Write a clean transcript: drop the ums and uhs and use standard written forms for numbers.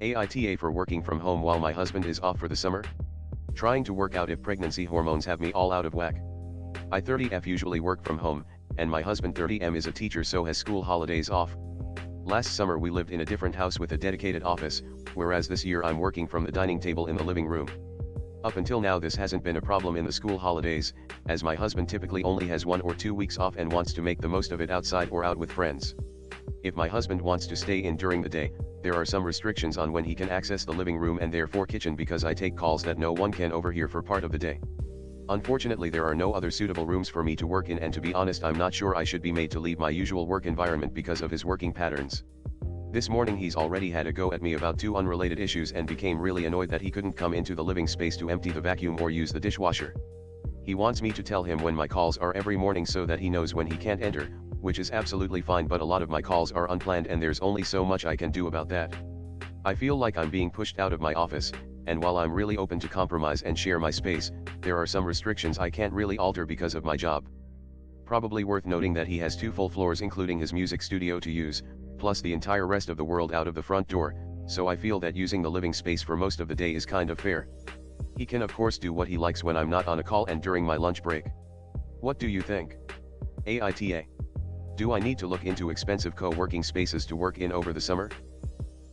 AITA for working from home while my husband is off for the summer? Trying to work out if pregnancy hormones have me all out of whack. I 30F usually work from home, and my husband 30M is a teacher so has school holidays off. Last summer we lived in a different house with a dedicated office, whereas this year I'm working from the dining table in the living room. Up until now this hasn't been a problem in the school holidays, as my husband typically only has 1 or 2 weeks off and wants to make the most of it outside or out with friends. If my husband wants to stay in during the day, there are some restrictions on when he can access the living room and therefore kitchen because I take calls that no one can overhear for part of the day. Unfortunately there are no other suitable rooms for me to work in, and to be honest I'm not sure I should be made to leave my usual work environment because of his working patterns. This morning he's already had a go at me about 2 unrelated issues and became really annoyed that he couldn't come into the living space to empty the vacuum or use the dishwasher. He wants me to tell him when my calls are every morning so that he knows when he can't enter, which is absolutely fine, but a lot of my calls are unplanned and there's only so much I can do about that. I feel like I'm being pushed out of my office, and while I'm really open to compromise and share my space, there are some restrictions I can't really alter because of my job. Probably worth noting that he has 2 full floors including his music studio to use, plus the entire rest of the world out of the front door, so I feel that using the living space for most of the day is kind of fair. He can of course do what he likes when I'm not on a call and during my lunch break. What do you think? AITA. Do I need to look into expensive co-working spaces to work in over the summer?